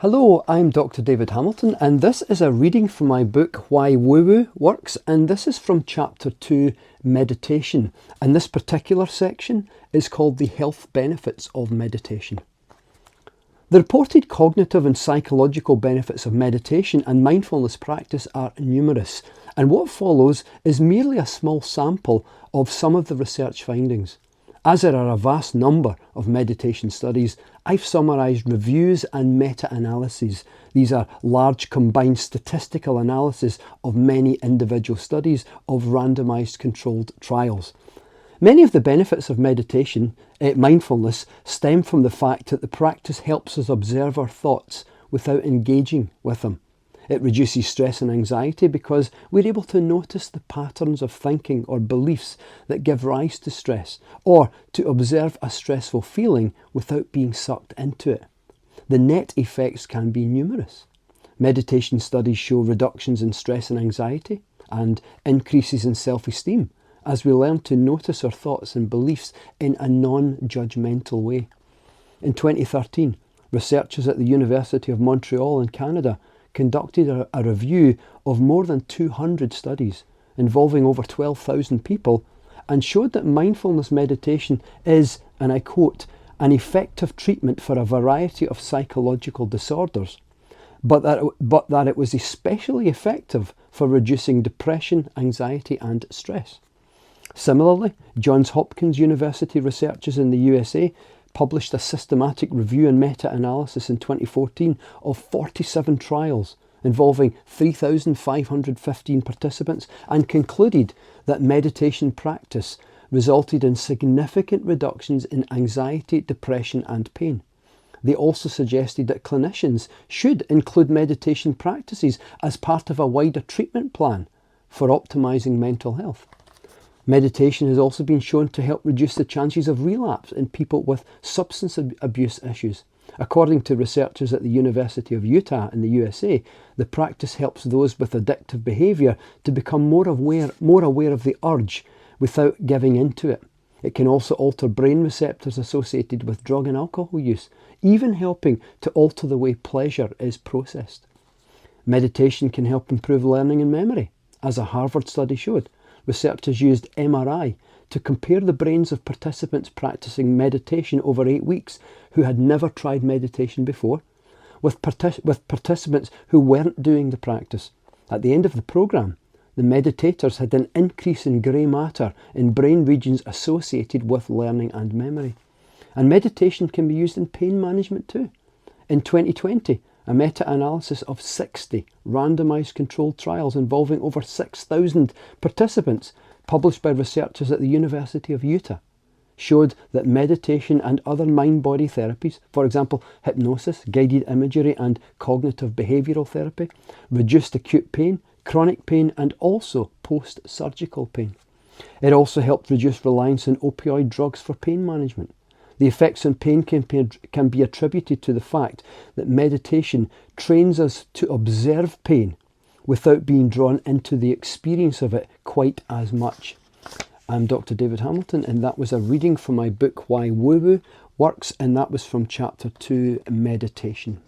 Hello, I'm Dr. David Hamilton, and this is a reading from my book, Why Woo-Woo Works, and this is from Chapter 2, Meditation, and this particular section is called The Health Benefits of Meditation. The reported cognitive and psychological benefits of meditation and mindfulness practice are numerous, and what follows is merely a small sample of some of the research findings. As there are a vast number of meditation studies, I've summarised reviews and meta-analyses. These are large combined statistical analyses of many individual studies of randomised controlled trials. Many of the benefits of meditation, mindfulness, stem from the fact that the practice helps us observe our thoughts without engaging with them. It reduces stress and anxiety because we're able to notice the patterns of thinking or beliefs that give rise to stress, or to observe a stressful feeling without being sucked into it. The net effects can be numerous. Meditation studies show reductions in stress and anxiety and increases in self-esteem as we learn to notice our thoughts and beliefs in a non-judgmental way. In 2013, researchers at the University of Montreal in Canada conducted a review of more than 200 studies involving over 12,000 people and showed that mindfulness meditation is, and I quote, an effective treatment for a variety of psychological disorders, but that it was especially effective for reducing depression, anxiety and stress. Similarly, Johns Hopkins University researchers in the USA published a systematic review and meta-analysis in 2014 of 47 trials involving 3,515 participants and concluded that meditation practice resulted in significant reductions in anxiety, depression and pain. They also suggested that clinicians should include meditation practices as part of a wider treatment plan for optimising mental health. Meditation has also been shown to help reduce the chances of relapse in people with substance abuse issues. According to researchers at the University of Utah in the USA, the practice helps those with addictive behaviour to become more aware of the urge without giving in to it. It can also alter brain receptors associated with drug and alcohol use, even helping to alter the way pleasure is processed. Meditation can help improve learning and memory, as a Harvard study showed. Researchers used MRI to compare the brains of participants practicing meditation over 8 weeks who had never tried meditation before with participants who weren't doing the practice. At the end of the program, the meditators had an increase in grey matter in brain regions associated with learning and memory. And meditation can be used in pain management too. In 2020, a meta-analysis of 60 randomised controlled trials involving over 6,000 participants, published by researchers at the University of Utah, showed that meditation and other mind-body therapies, for example hypnosis, guided imagery and cognitive behavioural therapy, reduced acute pain, chronic pain and also post-surgical pain. It also helped reduce reliance on opioid drugs for pain management. The effects on pain can be attributed to the fact that meditation trains us to observe pain without being drawn into the experience of it quite as much. I'm Dr. David Hamilton, and that was a reading from my book, Why Woo-Woo Works, and that was from Chapter 2, Meditation.